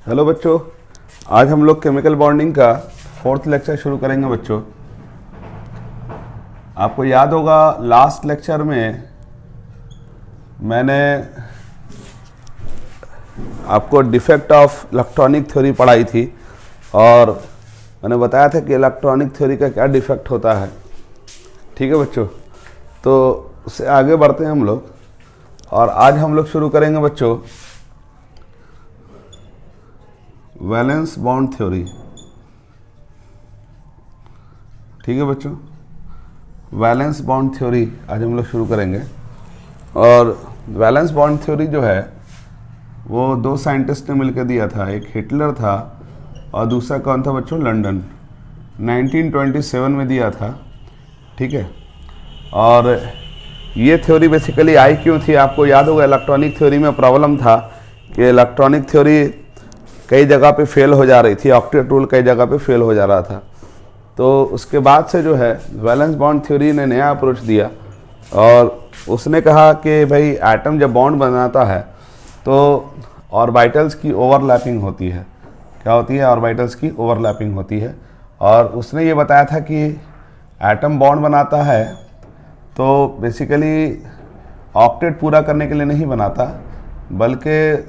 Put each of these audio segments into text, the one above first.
Hello बच्चों, आज हम लोग केमिकल बॉन्डिंग का 4th लेक्चर शुरू करेंगे। बच्चों, आपको याद होगा लास्ट लेक्चर में मैंने आपको डिफेक्ट ऑफ इलेक्ट्रॉनिक थ्योरी पढ़ाई थी और मैंने बताया था कि इलेक्ट्रॉनिक थ्योरी का क्या डिफेक्ट होता है। ठीक है बच्चों, तो उससे आगे बढ़ते हैं हम लोग और आज हम लोग शुरू करेंगे बच्चों वैलेंस बॉन्ड थ्योरी। ठीक है बच्चों, वैलेंस बॉन्ड थ्योरी आज हम लोग शुरू करेंगे। और वैलेंस बॉन्ड थ्योरी जो है वो दो साइंटिस्ट ने मिलकर दिया था, एक हिटलर था और दूसरा कौन था बच्चों, लंदन, 1927 में दिया था। ठीक है, और ये थ्योरी बेसिकली आई क्यों थी, आपको याद होगा इलेक्ट्रॉनिक थ्योरी में प्रॉब्लम था कि इलेक्ट्रॉनिक थ्योरी कई जगह पे फेल हो जा रही थी, ऑक्टेट रूल कई जगह पे फेल हो जा रहा था। तो उसके बाद से जो है वैलेंस बॉन्ड थ्योरी ने नया अप्रोच दिया और उसने कहा कि भाई एटम जब बॉन्ड बनाता है तो ऑर्बिटल्स की ओवरलैपिंग होती है। क्या होती है? ऑर्बिटल्स की ओवरलैपिंग होती है। और उसने ये बताया था कि एटम बॉन्ड बनाता है तो बेसिकली ऑक्टेट पूरा करने के लिए नहीं बनाता, बल्कि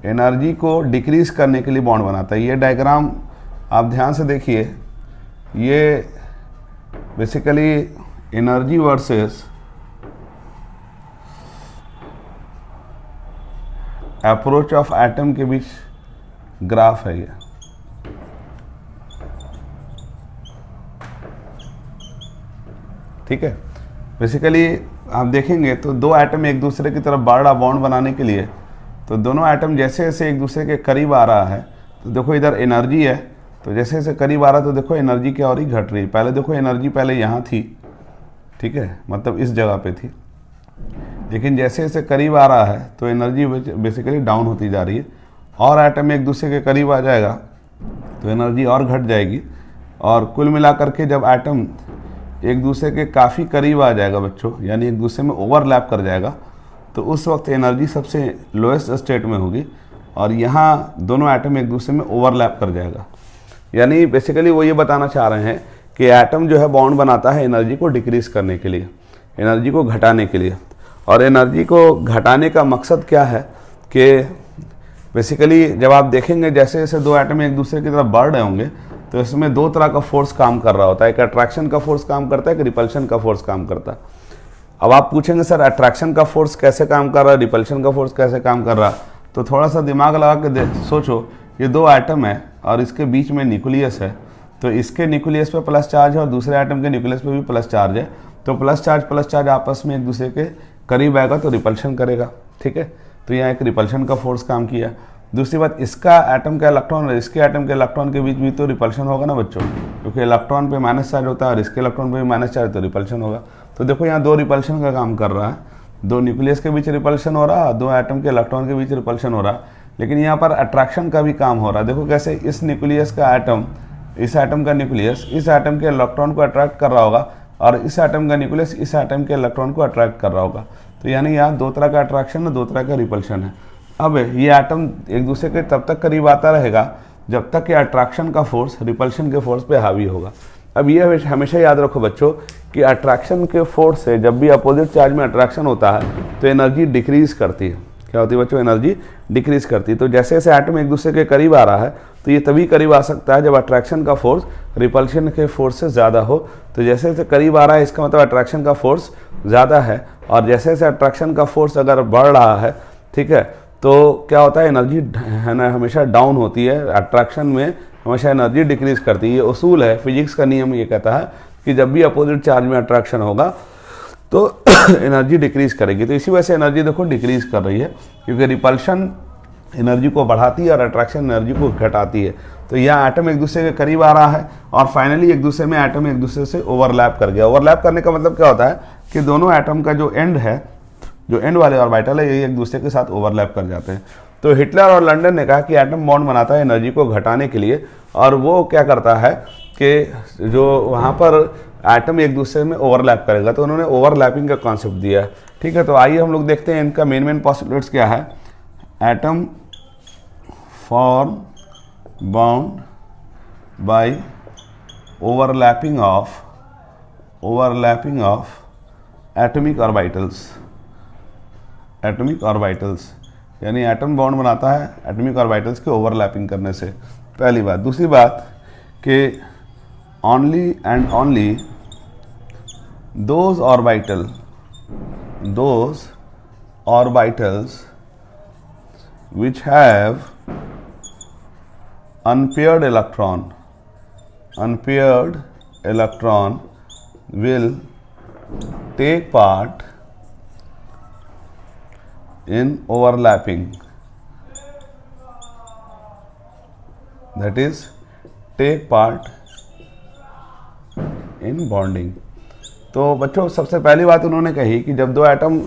एनर्जी को डिक्रीज करने के लिए बॉन्ड बनाता है। ये डायग्राम आप ध्यान से देखिए, ये basically energy versus approach of atom के बीच ग्राफ है। ये ठीक है, बेसिकली आप देखेंगे तो दो एटम एक दूसरे की तरफ बढ़ रहा बॉन्ड बनाने के लिए, तो दोनों एटम जैसे जैसे एक दूसरे के करीब आ रहा है तो देखो इधर एनर्जी है, तो जैसे जैसे करीब आ रहा है तो देखो एनर्जी क्या हो रही, घट रही। पहले देखो एनर्जी पहले यहाँ थी, ठीक है, मतलब इस जगह पे थी, लेकिन जैसे जैसे करीब आ रहा है तो एनर्जी बेसिकली डाउन होती जा रही है। और एटम एक दूसरे के करीब आ जाएगा तो एनर्जी और घट जाएगी। और कुल मिलाकर के जब एटम एक दूसरे के काफ़ी करीब आ जाएगा बच्चों, यानी एक दूसरे में ओवरलैप कर जाएगा, तो उस वक्त एनर्जी सबसे लोएस्ट स्टेट में होगी और यहाँ दोनों एटम एक दूसरे में ओवरलैप कर जाएगा। यानी बेसिकली वो ये बताना चाह रहे हैं कि एटम जो है बॉन्ड बनाता है एनर्जी को डिक्रीज करने के लिए, एनर्जी को घटाने के लिए। और एनर्जी को घटाने का मकसद क्या है कि बेसिकली जब आप देखेंगे जैसे जैसे दो एटम एक दूसरे की तरफ बढ़ रहे होंगे तो इसमें दो तरह का फोर्स काम कर रहा होता है, एक अट्रैक्शन का फोर्स काम करता है, एक रिपल्शन का फोर्स काम करता है। अब आप पूछेंगे सर अट्रैक्शन का फोर्स कैसे काम कर रहा है, रिपल्शन का फोर्स कैसे काम कर रहा है, तो थोड़ा सा दिमाग लगा के सोचो, ये दो एटम है और इसके बीच में न्यूक्लियस है, तो इसके न्यूक्लियस पे प्लस चार्ज है और दूसरे एटम के न्यूक्लियस पे भी प्लस चार्ज है, तो प्लस चार्ज आपस में एक दूसरे के करीब आएगा तो रिपल्शन करेगा। ठीक है, तो यहाँ एक रिपल्शन का फोर्स काम किया। दूसरी बात, इसका एटम का इलेक्ट्रॉन और इसके एटम के इलेक्ट्रॉन के बीच भी तो रिपल्शन होगा ना बच्चों, क्योंकि इलेक्ट्रॉन पे माइनस चार्ज होता है और इसके इलेक्ट्रॉन पे भी माइनस चार्ज, तो रिपल्शन होगा। तो देखो यहाँ दो रिपल्शन का काम कर रहा है, दो न्यूक्लियस के बीच रिपल्शन हो रहा है, दो एटम के इलेक्ट्रॉन के बीच रिपल्शन हो रहा है, लेकिन यहाँ पर अट्रैक्शन का भी काम हो रहा है। देखो कैसे, इस न्यूक्लियस का एटम, इस एटम का न्यूक्लियस इस एटम के इलेक्ट्रॉन को अट्रैक्ट कर रहा होगा और इस एटम का न्यूक्लियस इस एटम के इलेक्ट्रॉन को अट्रैक्ट कर रहा होगा। तो यानी यहाँ दो तरह का अट्रैक्शन है, दो तरह का रिपल्शन है। अब ये एटम एक दूसरे के तब तक करीब आता रहेगा जब तक कि अट्रैक्शन का फोर्स रिपल्शन के फोर्स पे हावी होगा। अब ये हमेशा याद रखो बच्चों कि अट्रैक्शन के फोर्स से जब भी अपोजिट चार्ज में अट्रैक्शन होता है तो एनर्जी डिक्रीज करती है। क्या होती है बच्चों? एनर्जी डिक्रीज करती है। तो जैसे जैसे एटम एक दूसरे के करीब आ रहा है तो ये तभी करीब आ सकता है जब अट्रैक्शन का फोर्स रिपल्शन के फोर्स से ज़्यादा हो। तो जैसे जैसे करीब आ रहा है इसका मतलब अट्रैक्शन का फोर्स ज़्यादा है, और जैसे जैसे अट्रैक्शन का फोर्स अगर बढ़ रहा है, ठीक है, तो क्या होता है, एनर्जी है ना हमेशा डाउन होती है, अट्रैक्शन में हमेशा एनर्जी डिक्रीज करती है। ये उसूल है, फिजिक्स का नियम ये कहता है कि जब भी अपोजिट चार्ज में अट्रैक्शन होगा तो एनर्जी डिक्रीज करेगी। तो इसी वजह से एनर्जी देखो डिक्रीज कर रही है, क्योंकि रिपल्शन एनर्जी को बढ़ाती है और अट्रैक्शन एनर्जी को घटाती है। तो यहाँ एटम एक दूसरे के करीब आ रहा है और फाइनली एक दूसरे में एटम एक दूसरे से ओवरलैप कर गया। ओवरलैप करने का मतलब क्या होता है कि दोनों एटम का जो एंड है, जो एंड वाले ऑर्बिटल है, ये एक दूसरे के साथ ओवरलैप कर जाते हैं। तो हिटलर और लंदन ने कहा कि एटम बॉन्ड बनाता है एनर्जी को घटाने के लिए, और वो क्या करता है कि जो वहाँ पर एटम एक दूसरे में ओवरलैप करेगा, तो उन्होंने ओवरलैपिंग का कॉन्सेप्ट दिया। ठीक है, तो आइए हम लोग देखते हैं इनका मेन पॉसिबिलिटीज क्या है। Atom form bound by overlapping of atomic orbitals, यानी एटम बॉन्ड बनाता है एटॉमिक ऑर्बिटल्स के ओवरलैपिंग करने से, पहली बात। दूसरी बात कि only and only those orbitals which have unpaired electron will take part in overlapping, that is take part in bonding। तो बच्चों सबसे पहली बात उन्होंने कही कि जब दो एटम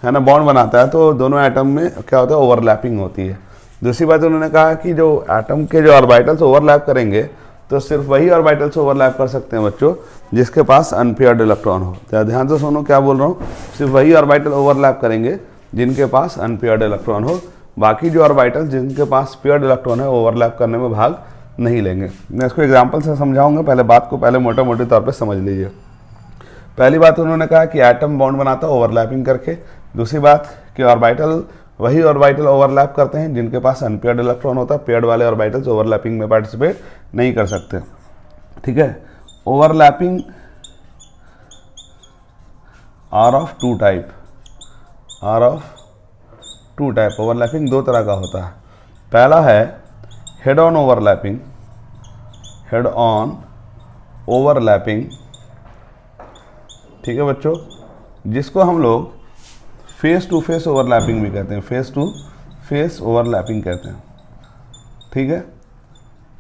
है ना बॉन्ड बनाता है तो दोनों एटम में क्या होता है, ओवरलैपिंग होती है। दूसरी बात उन्होंने कहा कि जो एटम के जो ऑर्बिटल्स ओवरलैप करेंगे तो सिर्फ वही ऑर्बिटल्स ओवरलैप कर सकते हैं बच्चों जिसके पास अनपेयर्ड इलेक्ट्रॉन हो। तो ध्यान से सुनो क्या बोल रहा हूँ, सिर्फ वही ऑर्बिटल ओवरलैप करेंगे जिनके पास अनपेयर्ड इलेक्ट्रॉन हो, बाकी जो ऑर्बिटल्स जिनके पास पेयर्ड इलेक्ट्रॉन है ओवरलैप करने में भाग नहीं लेंगे। मैं इसको एग्जाम्पल से समझाऊंगा, पहले बात को पहले मोटे मोटे तौर पर समझ लीजिए। पहली बात उन्होंने कहा कि एटम बॉन्ड बनाता है ओवरलैपिंग करके। दूसरी बात कि ऑर्बिटल वही ऑर्बिटल ओवरलैप करते हैं जिनके पास अनपेयर्ड इलेक्ट्रॉन होता है, पेयर्ड वाले ऑर्बिटल्स ओवरलैपिंग में पार्टिसिपेट नहीं कर सकते। ठीक है, overlapping are of two type. Overlapping दो तरह का होता है। पहला है हेड ऑन ओवरलैपिंग। ठीक है बच्चों, जिसको हम लोग फेस टू फेस ओवरलैपिंग भी कहते हैं, फेस टू फेस ओवरलैपिंग कहते हैं। ठीक है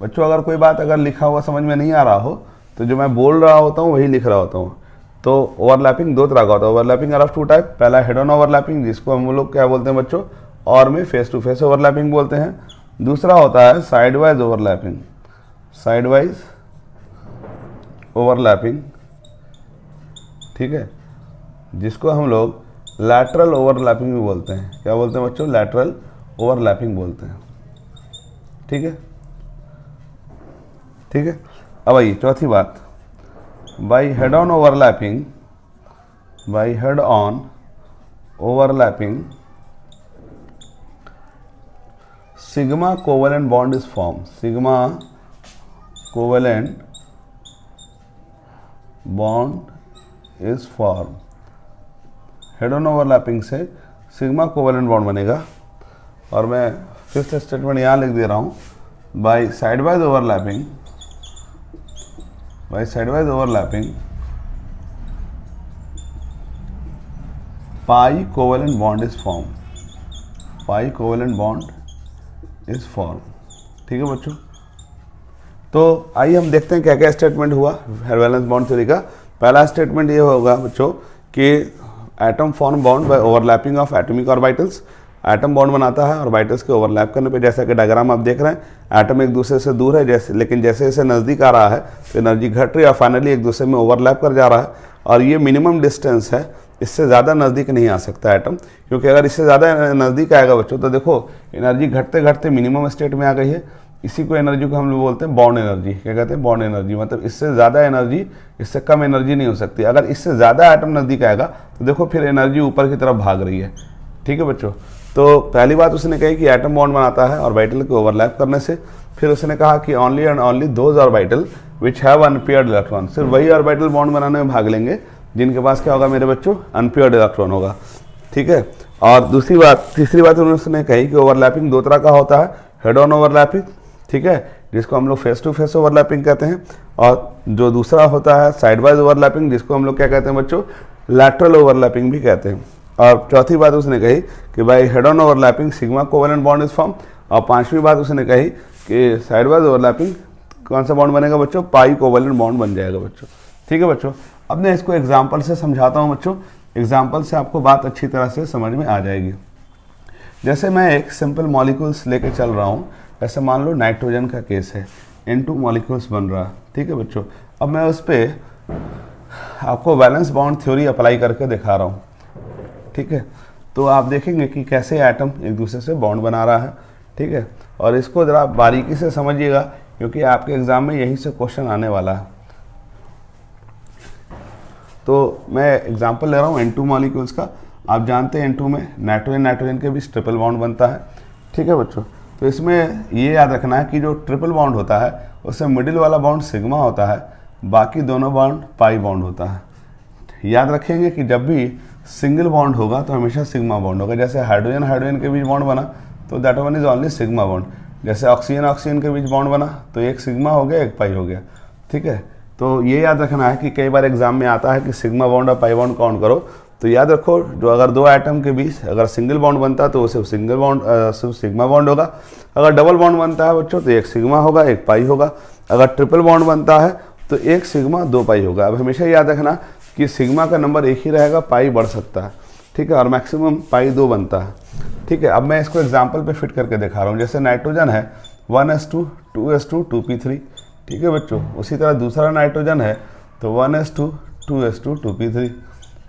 बच्चों, अगर कोई बात अगर लिखा हुआ समझ में नहीं आ रहा हो तो जो मैं बोल रहा होता हूँ वही लिख रहा होता हूँ। तो ओवरलैपिंग दो तरह का होता है, overlapping are of two type. पहला हेड ऑन ओवरलैपिंग जिसको हम लोग क्या बोलते हैं बच्चों, और में फेस टू फेस ओवरलैपिंग बोलते हैं। दूसरा होता है साइड वाइज ओवरलैपिंग। ठीक है, जिसको हम लोग लैटरल ओवरलैपिंग भी बोलते हैं। क्या बोलते हैं बच्चों, लैटरल ओवरलैपिंग बोलते हैं। ठीक है, अब आइए चौथी बात, by head on overlapping sigma covalent bond is form. Sigma covalent bond is form. Head on overlapping से सिग्मा कोवेलेंट बॉन्ड बनेगा। और मैं फिफ्थ स्टेटमेंट यहाँ लिख दे रहा हूँ, by side wise overlapping pi covalent bond is form. ठीक है बच्चों, तो आइए हम देखते हैं क्या क्या स्टेटमेंट हुआ वैलेंस बॉन्ड थ्योरी का। पहला स्टेटमेंट ये होगा बच्चों कि atom form bond by overlapping of atomic orbitals. Atom bond बनाता है ऑर्बिटल्स के ओवरलैप करने पे। जैसा कि डायग्राम आप देख रहे हैं, एटम एक दूसरे से दूर है लेकिन जैसे जैसे नज़दीक आ रहा है तो एनर्जी घट रही है और फाइनली एक दूसरे में ओवरलैप कर जा रहा है। और ये मिनिमम डिस्टेंस है, इससे ज़्यादा नज़दीक नहीं आ सकता एटम, क्योंकि अगर इससे ज़्यादा नज़दीक आएगा बच्चों तो देखो एनर्जी घटते घटते मिनिमम स्टेट में आ गई है। इसी को एनर्जी को हम लोग बोलते हैं बॉन्ड एनर्जी। क्या कहते हैं, बॉन्ड एनर्जी। मतलब इससे ज़्यादा एनर्जी, इससे कम एनर्जी नहीं हो सकती। अगर इससे ज़्यादा एटम नज़दीक आएगा तो देखो फिर एनर्जी ऊपर की तरफ भाग रही है। ठीक है बच्चों, तो पहली बात उसने कही कि एटम बॉन्ड बनाता है ऑर्बिटल के ओवरलैप करने से। फिर उसने कहा कि only and only those orbital which have unpaired electron. सिर्फ वही ऑर्बिटल बॉन्ड बनाने में भाग लेंगे जिनके पास क्या होगा मेरे बच्चों, अनपेयर्ड इलेक्ट्रॉन होगा। ठीक है, और तीसरी बात उन्होंने कही कि ओवरलैपिंग दो तरह का होता है, हेड ऑन ओवरलैपिंग, ठीक है, जिसको हम लोग फेस टू फेस ओवरलैपिंग कहते हैं, और जो दूसरा होता है साइड वाइज ओवरलैपिंग, जिसको हम लोग क्या कहते हैं बच्चों, लैटरल ओवरलैपिंग भी कहते हैं। और चौथी बात उसने कही कि भाई head on overlapping sigma covalent bond is form. और पांचवी बात उसने कही कि साइड वाइज ओवरलैपिंग कौन सा बॉन्ड बनेगा बच्चों, पाई कोवेलेंट बॉन्ड बन जाएगा बच्चों। ठीक है बच्चों, अब मैं इसको एग्जाम्पल से समझाता हूँ बच्चों। एग्जाम्पल से आपको बात अच्छी तरह से समझ में आ जाएगी। जैसे मैं एक सिंपल मॉलिक्यूल्स लेके चल रहा हूँ, ऐसे मान लो नाइट्रोजन का केस है, N2 मॉलिक्यूल्स बन रहा है। ठीक है बच्चों, अब मैं उस पर आपको वैलेंस बॉन्ड थ्योरी अप्लाई करके दिखा रहा हूँ। ठीक है, तो आप देखेंगे कि कैसे एटम एक दूसरे से बॉन्ड बना रहा है। ठीक है। और इसको ज़रा बारीकी से समझिएगा क्योंकि आपके एग्ज़ाम में यहीं से क्वेश्चन आने वाला है। तो मैं एग्जांपल ले रहा हूँ N2 मॉलिक्यूल्स का। आप जानते हैं N2 में नाइट्रोजन नाइट्रोजन के बीच ट्रिपल बॉन्ड बनता है, ठीक है बच्चों। तो इसमें ये याद रखना है कि जो ट्रिपल बॉन्ड होता है उससे मिडिल वाला बॉन्ड सिग्मा होता है, बाकी दोनों बॉन्ड पाई बॉन्ड होता है। याद रखेंगे कि जब भी सिंगल बॉन्ड होगा तो हमेशा सिग्मा बॉन्ड होगा। जैसे हाइड्रोजन हाइड्रोजन के बीच बॉन्ड बना तो that one is only sigma bond. जैसे ऑक्सीजन ऑक्सीजन के बीच बॉन्ड बना तो एक सिग्मा हो गया एक पाई हो गया, ठीक है। तो ये याद रखना है कि कई बार एग्जाम में आता है कि सिग्मा बॉन्ड और पाई बॉन्ड काउंट करो, तो याद रखो जो अगर दो एटम के बीच अगर सिंगल बॉन्ड बनता है तो वो सिर्फ सिंगल बॉन्ड सिर्फ सिग्मा बॉन्ड होगा। अगर डबल बॉन्ड बनता है बच्चों तो एक सिग्मा होगा एक पाई होगा। अगर ट्रिपल बॉन्ड बनता है तो एक सिग्मा दो पाई होगा। अब हमेशा याद रखना कि सिग्मा का नंबर एक ही रहेगा, पाई बढ़ सकता है, ठीक है, और मैक्सिमम पाई 2 बनता है, ठीक है। अब मैं इसको एग्जाम्पल पे फिट करके दिखा रहा हूँ। जैसे नाइट्रोजन है 1s2 2s2 2p3, ठीक है बच्चों। उसी तरह दूसरा नाइट्रोजन है तो 1s2 2s2 2p3,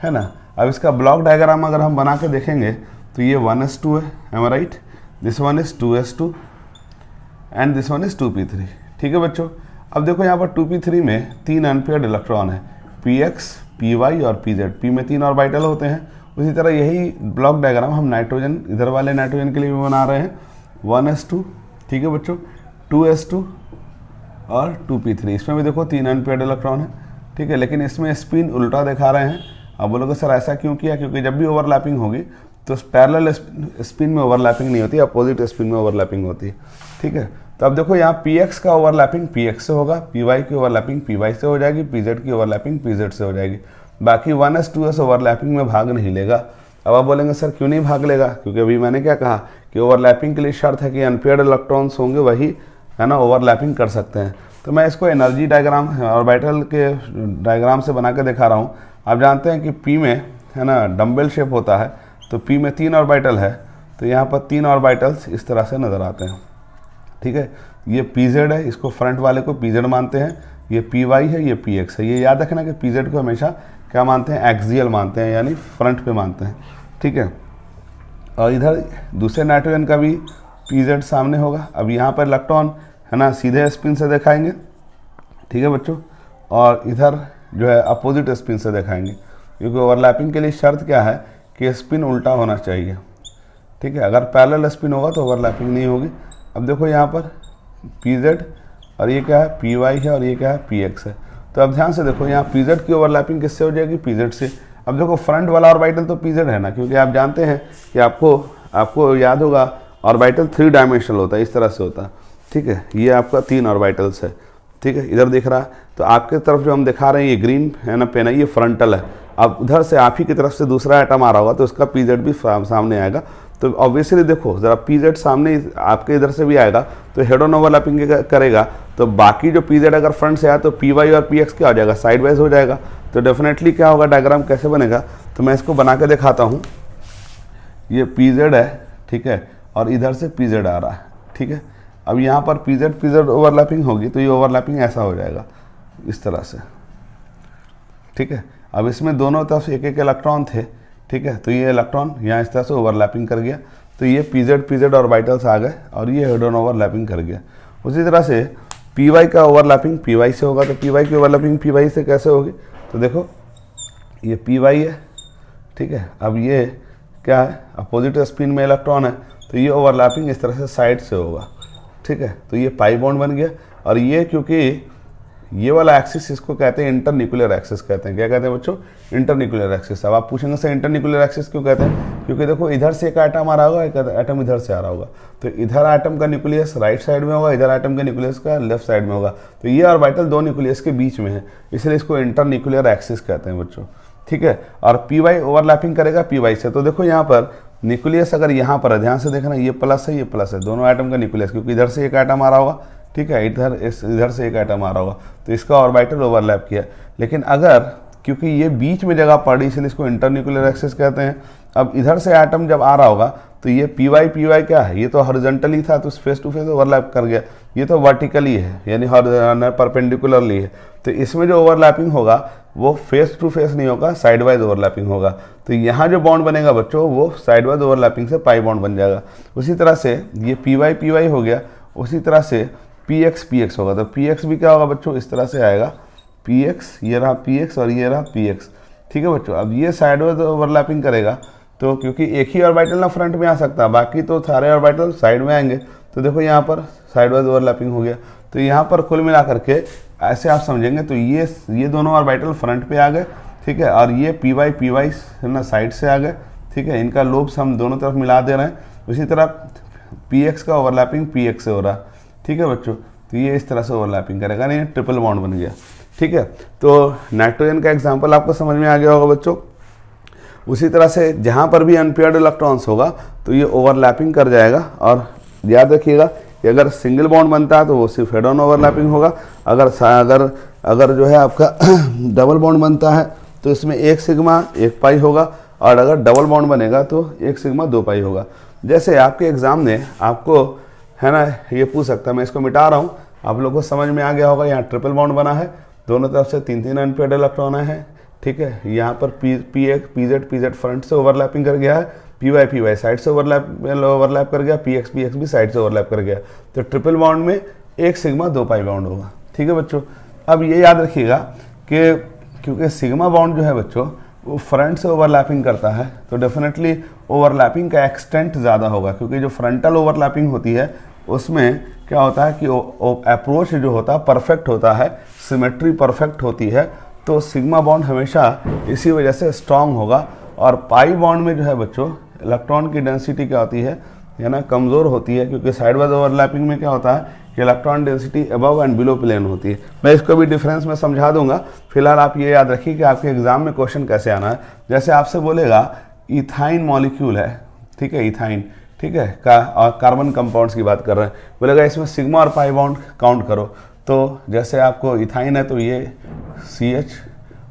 है ना। अब इसका ब्लॉक डायग्राम अगर हम बना के देखेंगे तो ये 1s2 है, am I right, this one is 2s2 and this one is 2p3, ठीक है बच्चों। अब देखो यहाँ पर 2p3 में 3 अनपेयर्ड इलेक्ट्रॉन है, px py और pz। p में 3 ऑर्बिटल होते हैं। उसी तरह यही ब्लॉक डायग्राम हम नाइट्रोजन इधर वाले नाइट्रोजन के लिए भी बना रहे हैं, 1s2, ठीक है बच्चों, 2s2 और 2p3। इसमें भी देखो 3 अनपेयर्ड इलेक्ट्रॉन है, ठीक है, लेकिन इसमें स्पिन उल्टा दिखा रहे हैं। अब बोलोगे सर ऐसा क्यों किया? क्योंकि जब भी ओवरलैपिंग होगी तो पैरेलल स्पिन में ओवरलैपिंग नहीं होती, अपोजिट स्पिन में ओवरलैपिंग होती है, ठीक है। तो अब देखो यहाँ px का ओवरलैपिंग px से होगा, py की ओवरलैपिंग py से हो जाएगी, pz की ओवरलैपिंग pz से हो जाएगी। बाकी 1s 2s ओवरलैपिंग में भाग नहीं लेगा। अब आप बोलेंगे सर क्यों नहीं भाग लेगा? क्योंकि अभी मैंने क्या कहा कि ओवरलैपिंग के लिए शर्त है कि अनपेयर्ड इलेक्ट्रॉन्स होंगे वही, है ना, ओवरलैपिंग कर सकते हैं। तो मैं इसको एनर्जी डायग्राम ऑर्बिटल के डायग्राम से बना के दिखा रहा हूँ। आप जानते हैं कि P में, है ना, डम्बल शेप होता है, तो P में 3 ऑर्बिटल है, तो यहाँ पर 3 ऑर्बिटल्स इस तरह से नज़र आते हैं, ठीक है। ये pz है, इसको फ्रंट वाले को pz मानते हैं, ये py है, ये px है। ये याद रखना कि pz को हमेशा क्या मानते हैं? एक्सियल मानते हैं, यानी फ्रंट पे मानते हैं, ठीक है। और इधर दूसरे नाइट्रोजन का भी pz सामने होगा। अब यहाँ पर इलेक्ट्रॉन, है ना, सीधे स्पिन से दिखाएंगे, ठीक है बच्चों, और इधर जो है अपोजिट स्पिन से दिखाएंगे, क्योंकि ओवरलैपिंग के लिए शर्त क्या है कि स्पिन उल्टा होना चाहिए, ठीक है। अगर पैरेलल स्पिन होगा तो ओवरलैपिंग नहीं होगी। अब देखो यहाँ पर pz और ये क्या है? py है, और ये क्या है? px है। तो अब ध्यान से देखो यहाँ pz की ओवरलैपिंग किससे हो जाएगी? pz से। अब देखो फ्रंट वाला ऑर्बिटल तो pz है ना, क्योंकि आप जानते हैं कि आपको याद होगा ऑर्बिटल 3 डायमेंशनल होता है, इस तरह से होता है, ठीक है। ये आपका 3 ऑर्बिटल्स है, ठीक है, इधर दिख रहा है। तो आपके तरफ जो हम दिखा रहे हैं ये ग्रीन है ना पेन है, ये फ्रंटल है। अब उधर से आप ही की तरफ से दूसरा एटम आ रहा होगा तो उसका pz भी सामने आएगा। तो ऑब्वियसली देखो जरा pz सामने आपके इधर से भी आएगा तो हेड ऑन ओवरलैपिंग करेगा, तो बाकी जो pz अगर फ्रंट से आया तो py और px क्या हो जाएगा? साइड वाइज हो जाएगा। तो डेफिनेटली क्या होगा? डायग्राम कैसे बनेगा? तो मैं इसको बना के दिखाता हूँ। ये pz है, ठीक है, और इधर से pz आ रहा है, ठीक है। अब यहाँ पर pz ओवरलैपिंग होगी तो ये ओवरलैपिंग ऐसा हो जाएगा इस तरह से, ठीक है। अब इसमें दोनों तरफ एक एक इलेक्ट्रॉन थे, ठीक है, तो ये इलेक्ट्रॉन यहाँ इस तरह से ओवरलैपिंग कर गया, तो ये pz ऑर्बिटल्स आ गए और ये हेड ऑन ओवरलैपिंग कर गया। उसी तरह से py का ओवरलैपिंग py से होगा, तो py की ओवरलैपिंग py से कैसे होगी? तो देखो ये py है, ठीक है। अब ये क्या है? अपोजिट स्पिन में इलेक्ट्रॉन है, तो ये ओवरलैपिंग इस तरह से साइड से होगा, ठीक है। तो ये पाई बॉन्ड बन गया। और ये क्योंकि ये वाला एक्सिस इसको कहते हैं इंटरन्यूक्लियर एक्सिस कहते हैं। क्या कहते हैं बच्चों? Internuclear axis. अब आप पूछेंगे सर इंटरन्यूक्लियर एक्सिस क्यों कहते हैं? क्योंकि देखो इधर से एक एटम आ रहा होगा, एक एटम इधर से आ रहा होगा, तो इधर एटम का न्यूक्लियस राइट साइड में होगा, इधर एटम का न्यूक्लियस का लेफ्ट साइड में होगा। तो ये ऑर्बिटल दो न्यूक्लियस के बीच में है, इसलिए इसको इंटरन्यूक्लियर एक्सिस कहते हैं बच्चों, ठीक है। और py ओवरलैपिंग करेगा py से। तो देखो यहाँ पर न्यूक्लियस अगर यहाँ पर है, ध्यान से देखना, ये प्लस है, ये प्लस है, दोनों एटम का न्यूक्लियस, क्योंकि इधर से एक एटम आ रहा होगा, ठीक है, इधर से एक एटम आ रहा होगा, तो इसका ऑर्बिटल ओवरलैप किया। लेकिन अगर क्योंकि ये बीच में जगह पड़ी इसलिए इसको इंटरन्यूक्लियर एक्सिस कहते हैं। अब इधर से एटम जब आ रहा होगा तो ये पी वाई क्या है, ये तो हॉरिजॉन्टली था तो फेस टू फेस ओवरलैप कर गया, ये तो वर्टिकली है यानी परपेंडिकुलरली है। तो इसमें जो ओवरलैपिंग होगा वो फेस टू फेस नहीं होगा, साइड वाइज ओवरलैपिंग होगा। तो यहाँ जो बॉन्ड बनेगा बच्चों वो साइड वाइज ओवरलैपिंग से पाई बॉन्ड बन जाएगा। उसी तरह से ये पी वाई हो गया, उसी तरह से पी एक्स होगा। तो पी एक्स भी क्या होगा बच्चों, इस तरह से आएगा पी एक्स, ये रहा पी एक्स और ये रहा पी एक्स, ठीक है बच्चों। अब ये साइड वाइज ओवरलैपिंग करेगा तो क्योंकि एक ही ऑर्बिटल ना फ्रंट में आ सकता है, बाकी तो सारे ऑर्बिटल साइड में आएंगे। तो देखो यहाँ पर साइड वाइज ओवरलैपिंग हो गया। तो यहाँ पर कुल मिला करके ऐसे आप समझेंगे तो ये दोनों ऑर्बिटल फ्रंट पे आ गए, ठीक है, और ये पी वाई ना साइड से आ गए, ठीक है। इनका लोब्स हम दोनों तरफ मिला दे रहे हैं। उसी तरह पी एक्स का ओवरलैपिंग पी एक्स से हो रहा है, ठीक है बच्चों। तो ये इस तरह से ओवरलैपिंग करेगा, नहीं ट्रिपल बॉन्ड बन गया, ठीक है। तो नाइट्रोजन का एग्जाम्पल आपको समझ में आ गया होगा बच्चों। उसी तरह से जहाँ पर भी अनपेयर्ड इलेक्ट्रॉन्स होगा तो ये ओवरलैपिंग कर जाएगा। और याद रखिएगा कि अगर सिंगल बॉन्ड बनता है तो वो सिर्फ हेड ऑन ओवरलैपिंग होगा। अगर जो है आपका डबल बॉन्ड बनता है तो इसमें एक सिग्मा एक पाई होगा, और अगर डबल बॉन्ड बनेगा तो एक सिग्मा दो पाई होगा। जैसे आपके एग्जाम में आपको है ना ये पूछ सकता है, मैं इसको मिटा रहा हूँ, आप लोगों को समझ में आ गया होगा। यहाँ ट्रिपल बॉन्ड बना है, दोनों तरफ से तीन तीन अनपेयर्ड इलेक्ट्रॉन है, ठीक है। यहाँ पर पी जेड फ्रंट से ओवरलैपिंग कर गया है, पी वाई साइड से ओवरलैप कर गया, पी एक्स भी साइड से ओवरलैप कर गया। तो ट्रिपल बॉन्ड में एक सिग्मा दो पाई बॉन्ड होगा, ठीक है बच्चों। अब ये याद रखिएगा कि क्योंकि सिग्मा बॉन्ड जो है बच्चों वो फ्रंट से ओवरलैपिंग करता है तो डेफिनेटली ओवरलैपिंग का एक्सटेंट ज़्यादा होगा, क्योंकि जो फ्रंटल ओवरलैपिंग होती है उसमें क्या होता है कि अप्रोच जो होता है परफेक्ट होता है, सिमेट्री परफेक्ट होती है। तो सिग्मा बॉन्ड हमेशा इसी वजह से स्ट्रांग होगा। और पाई बॉन्ड में जो है बच्चों इलेक्ट्रॉन की डेंसिटी क्या होती है ना कमज़ोर होती है, क्योंकि साइड वाइज ओवरलैपिंग में क्या होता है कि electron density above and below plane होती है। मैं इसको भी डिफरेंस में समझा दूंगा। फिलहाल आप ये याद रखिए कि आपके एग्जाम में क्वेश्चन कैसे आना है। जैसे आपसे बोलेगा इथाइन मॉलिक्यूल है, ठीक है, इथाइन, ठीक है, और कार्बन कंपाउंड्स की बात कर रहे हैं, बोलेगा इसमें सिग्मा और पाई बॉन्ड काउंट करो। तो जैसे आपको इथाइन है तो ये CH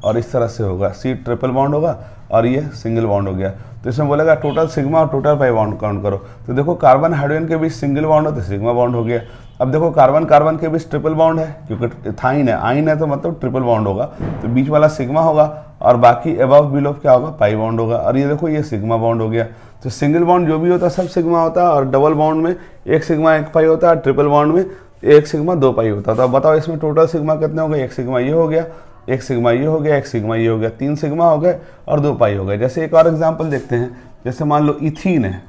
और इस तरह से होगा, C ट्रिपल बॉन्ड होगा और ये सिंगल बॉन्ड हो गया। तो इसमें बोलेगा टोटल सिग्मा और टोटल पाई बॉन्ड काउंट करो। तो देखो कार्बन हाइड्रोजन के बीच सिंगल बॉन्ड हो तो सिग्मा बॉन्ड हो गया। अब देखो कार्बन कार्बन के बीच ट्रिपल बॉन्ड है, क्योंकि इथाइन है, आइन है तो मतलब ट्रिपल बॉन्ड होगा, तो बीच वाला सिग्मा होगा और बाकी अबव बिलो क्या होगा, पाई बॉन्ड होगा। और ये देखो ये सिग्मा बॉन्ड हो गया। तो सिंगल बॉन्ड जो भी होता है सब सिग्मा होता है, और डबल बॉन्ड में एक सिग्मा एक पाई होता है, ट्रिपल बॉन्ड में एक सिग्मा दो पाई होता है। तो अब बताओ इसमें टोटल सिग्मा कितने हो गए, एक सिग्मा ये हो गया, एक सिग्मा ये हो गया, एक सिग्मा ये हो गया, तीन सिग्मा हो गए और दो पाई हो गए। जैसे एक और एग्जांपल देखते हैं, जैसे मान लो इथीन है।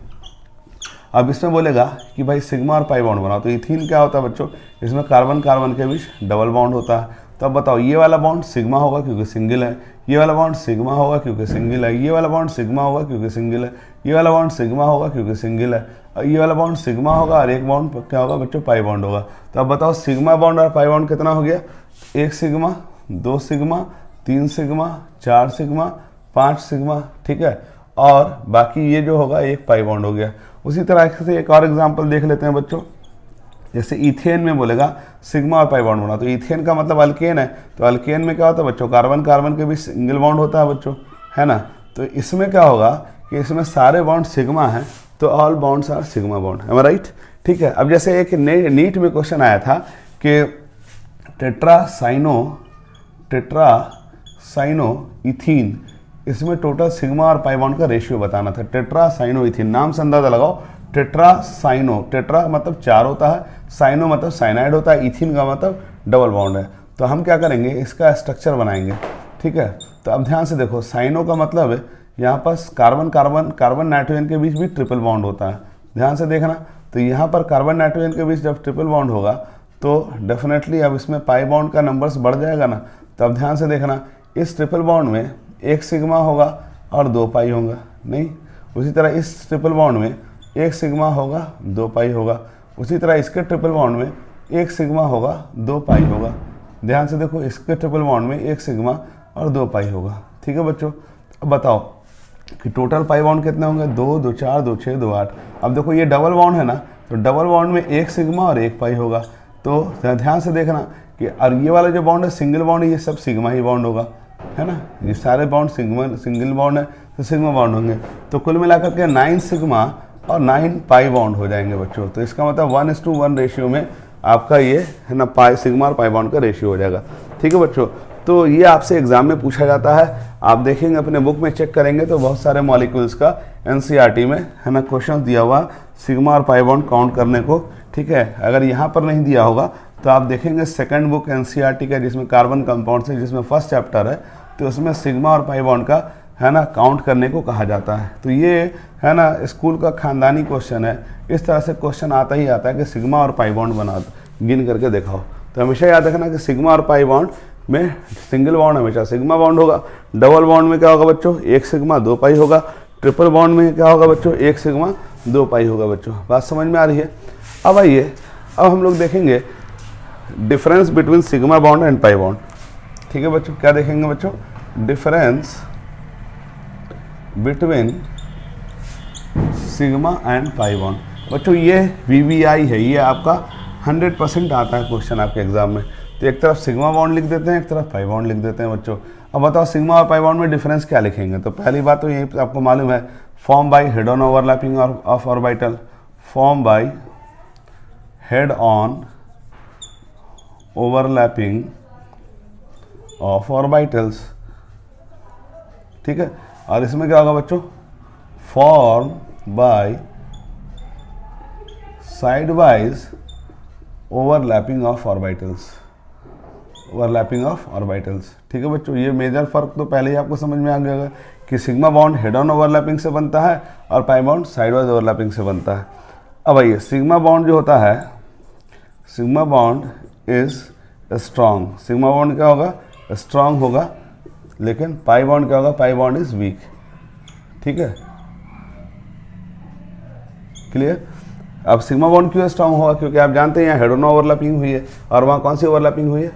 अब इसमें बोलेगा कि भाई सिग्मा और पाई बॉन्ड बनाओ। तो इथीन क्या होता है बच्चों, इसमें कार्बन कार्बन के बीच डबल बॉन्ड होता है। तो अब बताओ ये वाला बॉन्ड सिग्मा होगा क्योंकि सिंगल है, ये वाला बॉन्ड सिग्मा होगा क्योंकि सिंगल है, ये वाला बॉन्ड सिग्मा होगा क्योंकि सिंगल है, ये वाला बॉन्ड सिग्मा होगा क्योंकि सिंगल है, और ये वाला बॉन्ड सिग्मा होगा और एक बॉन्ड क्या होगा बच्चों, पाई बॉन्ड होगा। तो अब बताओ सिग्मा बॉन्ड और पाई बॉन्ड कितना हो गया, एक सिग्मा, दो सिग्मा, तीन सिग्मा, चार सिग्मा, पाँच सिग्मा, ठीक है, और बाकी ये जो होगा एक पाई बॉन्ड हो गया। उसी तरह से एक और एग्जांपल देख लेते हैं बच्चों। जैसे इथेन में बोलेगा सिग्मा और पाई बॉन्ड बना, तो इथेन का मतलब अल्केन है। तो अल्केन में क्या होता है बच्चों, कार्बन कार्बन के बीच सिंगल बॉन्ड होता है बच्चों, है ना। तो इसमें क्या होगा कि इसमें सारे बॉन्ड सिग्मा हैं, तो all bonds are sigma bond, है राइट, ठीक है। अब जैसे एक नीट में क्वेश्चन आया था कि टेट्रासाइनो इथीन, इसमें टोटल सिग्मा और पाई बॉन्ड का रेशियो बताना था। टेट्रासाइनो इथीन, नाम से अंदाजा लगाओ, टेट्रासाइनो, टेट्रा मतलब चार होता है, साइनो मतलब साइनाइड होता है, इथीन का मतलब डबल बॉन्ड है। तो हम क्या करेंगे, इसका स्ट्रक्चर बनाएंगे, ठीक है। तो अब ध्यान से देखो, साइनो का मतलब यहाँ पर कार्बन नाइट्रोजन के बीच भी ट्रिपल बॉन्ड होता है, ध्यान से देखना। तो यहाँ पर कार्बन नाइट्रोजन के बीच जब ट्रिपल बॉन्ड होगा तो डेफिनेटली अब इसमें पाई बॉन्ड का नंबर्स बढ़ जाएगा ना। तो अब ध्यान से देखना, इस ट्रिपल बॉन्ड में एक सिग्मा होगा और दो पाई होगा, नहीं। उसी तरह इस ट्रिपल बॉन्ड में एक सिग्मा होगा, दो पाई होगा। उसी तरह इसके ट्रिपल बॉन्ड में एक सिग्मा होगा, दो पाई होगा। ध्यान से देखो, इसके ट्रिपल बॉन्ड में एक सिग्मा और दो पाई होगा, ठीक है बच्चों। अब बताओ कि टोटल पाई बॉन्ड कितने होंगे, दो, दो चार, दो छः, दो आठ। अब देखो ये डबल बॉन्ड है ना, तो डबल बॉन्ड में एक सिग्मा और एक पाई होगा। तो ध्यान से देखना कि और ये वाला जो बॉन्ड है सिंगल बॉन्ड है, ये सब सिग्मा ही बॉन्ड होगा, है ना। ये सारे बॉन्ड सिंगल बॉन्ड है, तो सिग्मा बॉन्ड होंगे। तो कुल मिलाकर के 9 सिग्मा और 9 पाई बॉन्ड हो जाएंगे बच्चों। तो इसका मतलब 1:1 रेशियो में आपका ये है ना पाई सिग्मा और पाई बॉन्ड का रेशियो हो जाएगा। ठीक है बच्चों, तो ये आपसे एग्जाम में पूछा जाता है। आप देखेंगे अपने बुक में चेक करेंगे तो बहुत सारे मॉलिक्यूल्स का एनसीईआरटी में है ना क्वेश्चन दिया हुआ सिग्मा और पाई बॉन्ड काउंट करने को। ठीक है, अगर यहाँ पर नहीं दिया होगा तो आप देखेंगे सेकंड बुक एनसीईआरटी का जिसमें कार्बन कंपाउंड है, जिसमें फर्स्ट चैप्टर है, तो उसमें सिग्मा और पाई बॉन्ड का है ना काउंट करने को कहा जाता है। तो ये है ना स्कूल का खानदानी क्वेश्चन है। इस तरह से क्वेश्चन आता ही आता है कि सिग्मा और पाई बॉन्ड बना गिन करके दिखाओ। तो हमेशा याद रखना कि सिग्मा और पाई बॉन्ड में सिंगल बॉन्ड हमेशा सिग्मा बॉन्ड होगा, डबल बॉन्ड में क्या होगा बच्चों 1 सिग्मा 2 पाई होगा, ट्रिपल बॉन्ड में क्या होगा बच्चों 1 सिग्मा 2 पाई होगा। बच्चों बात समझ में आ रही है? अब आइए, अब हम लोग देखेंगे difference between sigma bond and pi bond. ठीक है बच्चों, क्या देखेंगे बच्चों? Difference between sigma and pi bond. बच्चों ये VBI है, ये आपका 100% आता है क्वेश्चन आपके एग्जाम में। तो एक तरफ सिग्मा बॉन्ड लिख देते हैं, एक तरफ पाई बॉन्ड लिख देते हैं बच्चों। अब बताओ सिग्मा और पाई बॉन्ड में डिफरेंस क्या लिखेंगे? तो पहली बात तो यही आपको मालूम है, form by head on overlapping of orbital, form by head on overlapping of orbitals. ठीक है, और इसमें क्या होगा बच्चों? Form by side wise overlapping of orbitals, overlapping of orbitals. ठीक है बच्चों, ये मेजर फर्क तो पहले ही आपको समझ में आ गया होगा कि sigma bond head on overlapping से बनता है और pi bond side wise overlapping से बनता है। अब आइए, सिग्मा बॉन्ड जो होता है, sigma bond is strong. Sigma bond क्या होगा? स्ट्रॉन्ग होगा। लेकिन पाई बॉन्ड क्या होगा? Pi bond is weak. ठीक है, क्लियर? अब सिग्मा बॉन्ड क्यों स्ट्रॉन्ग होगा? क्योंकि आप जानते हैं यहाँ हेड ऑन ओवरलैपिंग हुई है और वहाँ कौन सी ओवरलैपिंग हुई है?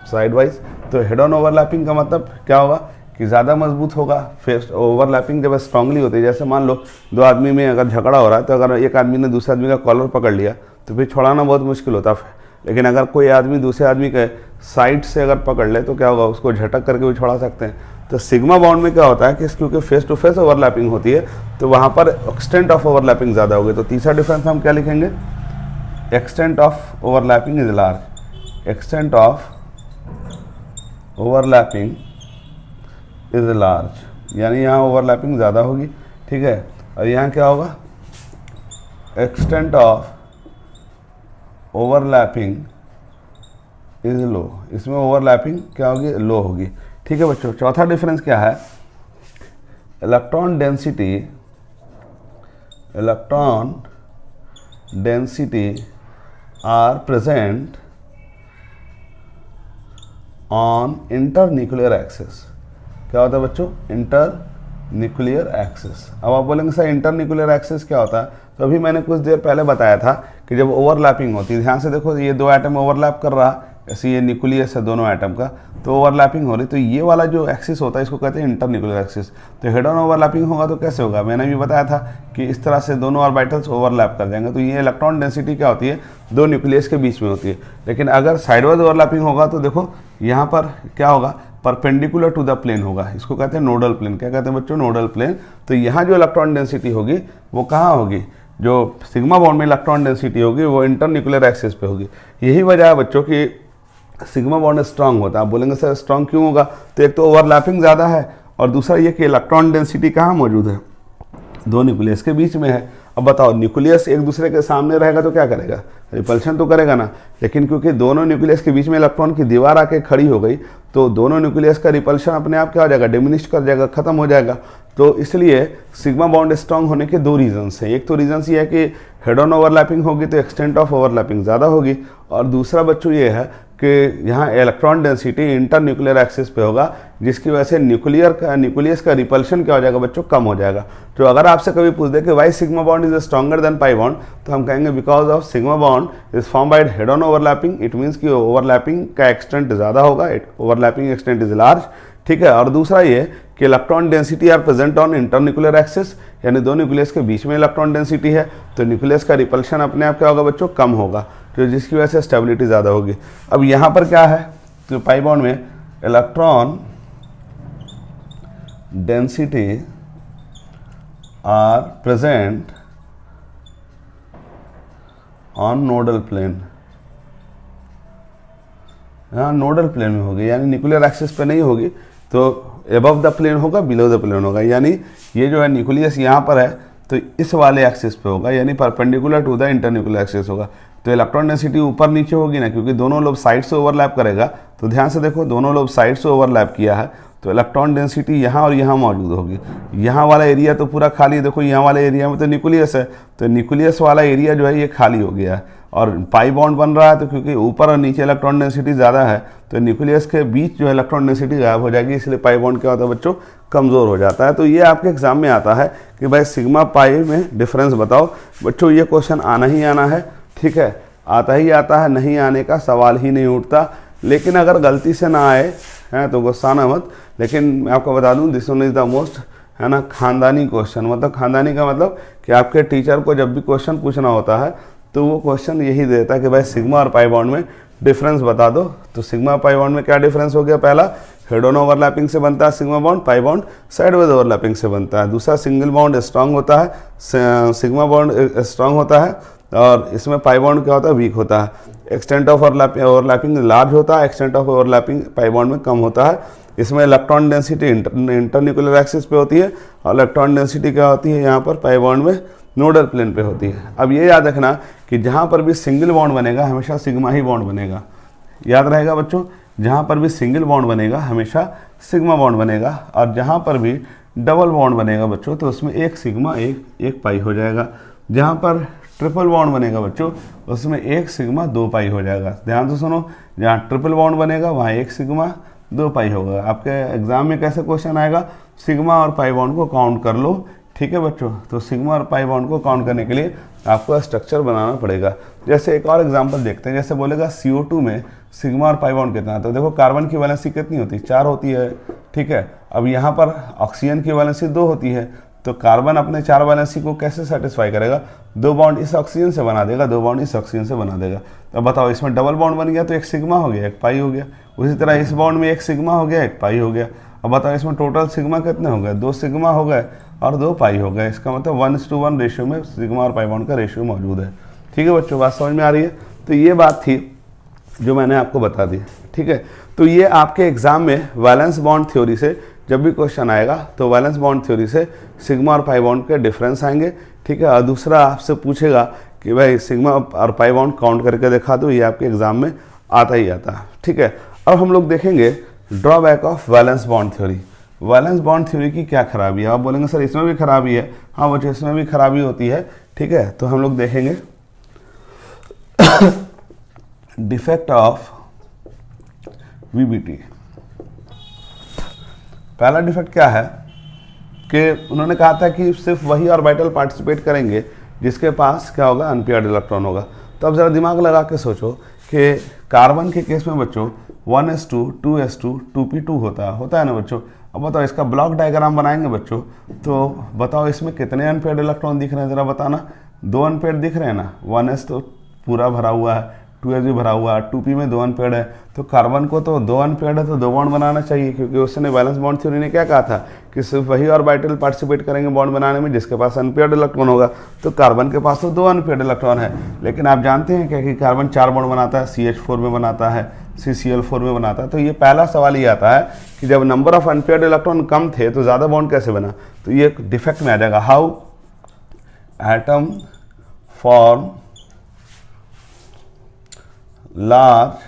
Side wise. तो हेड ऑन ओवरलैपिंग का मतलब क्या होगा कि ज़्यादा मजबूत होगा। फिर ओवरलैपिंग जब स्ट्रांगली होती है, जैसे मान लो दो आदमी में अगर झगड़ा हो रहा है तो अगर एक आदमी ने दूसरे आदमी का कॉलर पकड़ लिया तो फिर छुड़ाना बहुत मुश्किल होता है। लेकिन अगर कोई आदमी दूसरे आदमी के साइड से अगर पकड़ ले तो क्या होगा? उसको झटक करके भी छुड़ा सकते हैं। तो सिग्मा बॉन्ड में क्या होता है कि क्योंकि फेस टू फेस ओवरलैपिंग होती है तो वहाँ पर एक्सटेंट ऑफ ओवरलैपिंग ज़्यादा होगी। तो तीसरा डिफरेंस हम क्या लिखेंगे? Extent of overlapping is large. Extent of overlapping is large, यानी यहाँ ओवरलैपिंग ज़्यादा होगी। ठीक है, और यहाँ क्या होगा? Extent of overlapping is low. इसमें ओवरलैपिंग क्या होगी? लो होगी। ठीक है बच्चों, चौथा डिफरेंस क्या है? Electron density, electron density are present on internuclear axis. क्या होता है बच्चों? Internuclear axis. अब आप बोलेंगे सर इंटरन्यूक्लियर एक्सिस क्या होता है? तो अभी मैंने कुछ देर पहले बताया था कि जब ओवरलैपिंग होती है, ध्यान से देखो ये दो एटम ओवरलैप कर रहा, ऐसे ये न्यूक्लियस है दोनों एटम का, तो ओवरलैपिंग हो रही, तो ये वाला जो एक्सिस होता है इसको कहते हैं इंटरन्यूक्लियर एक्सिस। तो हेड ऑन ओवरलैपिंग होगा तो कैसे होगा? मैंने भी बताया था कि इस तरह से दोनों ऑर्बिटल्स ओवरलैप कर जाएंगे। तो ये इलेक्ट्रॉन डेंसिटी क्या होती है? दो न्यूक्लियस के बीच में होती है। लेकिन अगर साइडवाइज ओवरलैपिंग होगा तो देखो यहाँ पर क्या होगा? परपेंडिकुलर टू द प्लेन होगा। इसको कहते हैं नोडल प्लेन। क्या कहते हैं बच्चों? Nodal plane. तो यहाँ जो इलेक्ट्रॉन डेंसिटी होगी वो कहाँ होगी? जो सिग्मा बॉन्ड में इलेक्ट्रॉन डेंसिटी होगी वो इंटरन्यूक्लियर एक्सिस पे होगी। यही वजह है बच्चों कि सिग्मा बॉन्ड स्ट्रांग होता है। आप बोलेंगे सर स्ट्रांग क्यों होगा? तो एक तो ओवरलैपिंग ज़्यादा है और दूसरा ये कि इलेक्ट्रॉन डेंसिटी कहाँ मौजूद है? दो न्यूक्लियस के बीच में है। अब बताओ न्यूक्लियस एक दूसरे के सामने रहेगा तो क्या करेगा? रिपल्शन तो करेगा ना। लेकिन क्योंकि दोनों न्यूक्लियस के बीच में इलेक्ट्रॉन की दीवार आके खड़ी हो गई तो दोनों न्यूक्लियस का रिपल्शन अपने आप क्या हो जाएगा? डिमिनिश कर जाएगा, खत्म हो जाएगा। तो इसलिए सिग्मा बॉन्ड स्ट्रांग होने के दो रीजन्स हैं। एक तो रीजन्स ये है कि हेड ऑन ओवरलैपिंग होगी तो एक्सटेंट ऑफ ओवरलैपिंग ज़्यादा होगी, और दूसरा बच्चों ये है कि यहाँ इलेक्ट्रॉन डेंसिटी इंटरन्यूक्लियर एक्सिस पे होगा, जिसकी वजह से न्यूक्लियस का रिपल्शन क्या हो जाएगा बच्चों? कम हो जाएगा। तो अगर आपसे कभी पूछ दे कि why sigma bond is stronger than pi bond, तो हम कहेंगे because of sigma bond is form by head on overlapping. It means कि ओवरलैपिंग का एक्सटेंट ज़्यादा होगा, ओवरलैपिंग एक्सटेंट इज लार्ज। ठीक है, और दूसरा ये कि electron density are present on internuclear axis, यानी दो न्यूक्लियस के बीच में इलेक्ट्रॉन डेंसिटी है तो न्यूक्लियस का रिपल्शन अपने आप क्या होगा बच्चों? कम होगा, तो जिसकी वजह से स्टेबिलिटी ज़्यादा होगी। अब यहाँ पर क्या है? तो पाई बॉन्ड में electron density are present on nodal plane. यहाँ नोडल प्लेन में होगी, यानी न्यूक्लियर एक्सिस पे नहीं होगी, तो एबव द प्लेन होगा, बिलो द प्लेन होगा। यानी ये जो है न्यूक्लियस यहाँ पर है तो इस वाले एक्सिस पे होगा, यानी perpendicular to the internuclear axis होगा। तो इलेक्ट्रॉन डेंसिटी ऊपर नीचे होगी ना, क्योंकि दोनों लोब साइड से ओवरलैप करेगा। तो ध्यान से देखो, दोनों लोब साइड से ओवरलैप किया है, तो इलेक्ट्रॉन डेंसिटी यहाँ और यहाँ मौजूद होगी। यहाँ वाला एरिया तो पूरा खाली है, देखो यहाँ वाले एरिया में तो न्यूक्लियस है, तो न्यूक्लियस वाला एरिया जो है ये खाली हो गया है। और पाई बॉन्ड बन रहा है, तो क्योंकि ऊपर और नीचे इलेक्ट्रॉन डेंसिटी ज़्यादा है, तो न्यूक्लियस के बीच जो है इलेक्ट्रॉन डेंसिटी गायब हो जाएगी, इसलिए पाई बॉन्ड क्या होता है बच्चों, कमज़ोर हो जाता है। तो ये आपके एग्जाम में आता है कि भाई सिग्मा पाई में डिफरेंस बताओ। बच्चों ये क्वेश्चन आना ही आना है, ठीक है, आता ही आता है, नहीं आने का सवाल ही नहीं उठता। लेकिन अगर गलती से ना आए हैं तो गुस्सा ना मत, लेकिन मैं आपको बता दूं this one is the most, है ना, खानदानी क्वेश्चन। मतलब खानदानी का मतलब कि आपके टीचर को जब भी क्वेश्चन पूछना होता है तो वो क्वेश्चन यही देता है कि भाई सिग्मा और पाई बॉन्ड में डिफरेंस बता दो। तो सिग्मा पाई बॉन्ड में क्या डिफरेंस हो गया, पहला हेड ऑन ओवरलैपिंग से बनता है sigma bond, pi bond sideways overlapping से बनता है। दूसरा सिंगल बॉन्ड स्ट्रांग होता है, सिग्मा बॉन्ड स्ट्रांग होता है, और इसमें पाई बॉन्ड क्या होता है, वीक होता है। एक्सटेंट ऑफ ओवरलैपिंग लार्ज होता है, extent of overlapping pi bond में कम होता है। इसमें इलेक्ट्रॉन डेंसिटी इंटरन्यूक्लियर एक्सिस पे होती है, और इलेक्ट्रॉन डेंसिटी क्या होती है यहाँ पर पाई बॉन्ड में नोडल प्लेन पे होती है। अब ये याद रखना कि जहाँ पर भी सिंगल बॉन्ड बनेगा हमेशा सिग्मा ही बॉन्ड बनेगा, याद रहेगा बच्चों। जहाँ पर भी सिंगल बॉन्ड बनेगा हमेशा सिग्मा बॉन्ड बनेगा, और जहाँ पर भी डबल बॉन्ड बनेगा बच्चों तो उसमें एक सिग्मा एक पाई हो जाएगा। जहाँ पर ट्रिपल बॉन्ड बनेगा बच्चों उसमें एक सिग्मा दो पाई हो जाएगा। ध्यान से सुनो, जहाँ ट्रिपल बॉन्ड बनेगा वहाँ एक सिग्मा दो पाई होगा। आपके एग्जाम में कैसे क्वेश्चन आएगा, सिग्मा और पाई बॉन्ड को काउंट कर लो, ठीक है बच्चों। तो सिग्मा और पाई बॉन्ड को काउंट करने के लिए आपको स्ट्रक्चर बनाना पड़ेगा। जैसे एक और एग्जांपल देखते हैं, जैसे बोलेगा CO2 में सिग्मा और पाई बॉन्ड कितना है, तो देखो कार्बन की वैलेंसी कितनी होती है, 4 होती है, ठीक है। अब यहाँ पर ऑक्सीजन की वैलेंसी 2 होती है, तो कार्बन अपने 4 वैलेंसी को कैसे सेटिस्फाई करेगा, 2 बॉन्ड इस ऑक्सीजन से बना देगा, 2 बॉन्ड इस ऑक्सीजन से बना देगा। तो बताओ इसमें डबल बॉन्ड बन गया तो एक सिग्मा हो गया, एक पाई हो गया। उसी तरह इस बॉन्ड में एक सिग्मा हो गया, एक पाई हो गया। अब बताओ इसमें टोटल सिग्मा कितने हो गए, 2 सिग्मा हो गए और 2 पाई हो गए। इसका मतलब 1:1 रेशियो में सिग्मा और पाई बॉन्ड का रेशियो मौजूद है, ठीक है बच्चों। बात समझ में आ रही है। तो ये बात थी जो मैंने आपको बता दी, ठीक है। तो ये आपके एग्जाम में वैलेंस बॉन्ड थ्योरी से जब भी क्वेश्चन आएगा तो वैलेंस बॉन्ड थ्योरी से सिग्मा और पाई बॉन्ड के डिफरेंस आएंगे, ठीक है। और दूसरा आपसे पूछेगा कि भाई सिग्मा और पाई बॉन्ड काउंट करके दिखा दो, ये आपके एग्जाम में आता ही आता है, ठीक है। अब हम लोग देखेंगे drawback of valence bond theory. Valence bond theory की क्या खराबी है, आप बोलेंगे सर इसमें भी खराबी है। हाँ बच्चों इसमें भी खराबी होती है, ठीक है। तो हम लोग देखेंगे डिफेक्ट ऑफ VBT। पहला डिफेक्ट क्या है कि उन्होंने कहा था कि सिर्फ वही ऑर्बिटल पार्टिसिपेट करेंगे जिसके पास क्या होगा, अनपेयर्ड इलेक्ट्रॉन होगा। तो अब ज़रा दिमाग लगा के सोचो कि कार्बन के केस में बच्चों 1s2 2s2 2p2 होता है ना बच्चों। अब बताओ इसका ब्लॉक डायग्राम बनाएंगे बच्चों, तो बताओ इसमें कितने अनपेयर्ड इलेक्ट्रॉन दिख रहे हैं, ज़रा बताना। 2 अनपेयर्ड दिख रहे हैं ना, 1s तो पूरा भरा हुआ है, 2s भी भरा हुआ है, 2p में 2 अनपेयर्ड है। तो कार्बन को तो 2 अनपेयर्ड है तो 2 बॉन्ड बनाना चाहिए, क्योंकि उसने वैलेंस बॉन्ड थ्योरी ने क्या कहा था कि सिर्फ वही ऑर्बिटल पार्टिसिपेट करेंगे बॉन्ड बनाने में जिसके पास अनपेयर्ड इलेक्ट्रॉन होगा। तो कार्बन के पास तो 2 अनपेयर्ड इलेक्ट्रॉन है, लेकिन आप जानते हैं क्या कि कार्बन 4 बॉन्ड बनाता है, CH4 में बनाता है, CCl4 में बनाता है। तो ये पहला सवाल ये आता है कि जब नंबर ऑफ अनपेयर्ड इलेक्ट्रॉन कम थे तो ज़्यादा बॉन्ड कैसे बना। तो ये डिफेक्ट में आ जाएगा, how atom form large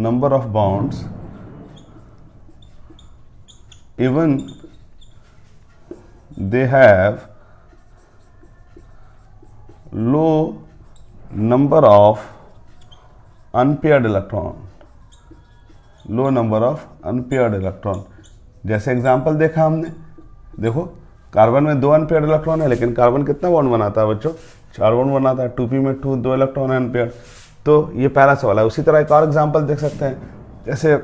number of bonds even they have low number of unpaired electron, low number of unpaired electron. जैसे एग्जांपल देखा हमने, देखो कार्बन में 2 अनपेयर्ड इलेक्ट्रॉन है, लेकिन कार्बन कितना बॉन्ड बनाता है बच्चों, 4 बॉन्ड बनाता है। 2p में 2 इलेक्ट्रॉन है अनपेयर्ड। तो ये पहला सवाल है। उसी तरह एक और एग्जांपल देख सकते हैं, जैसे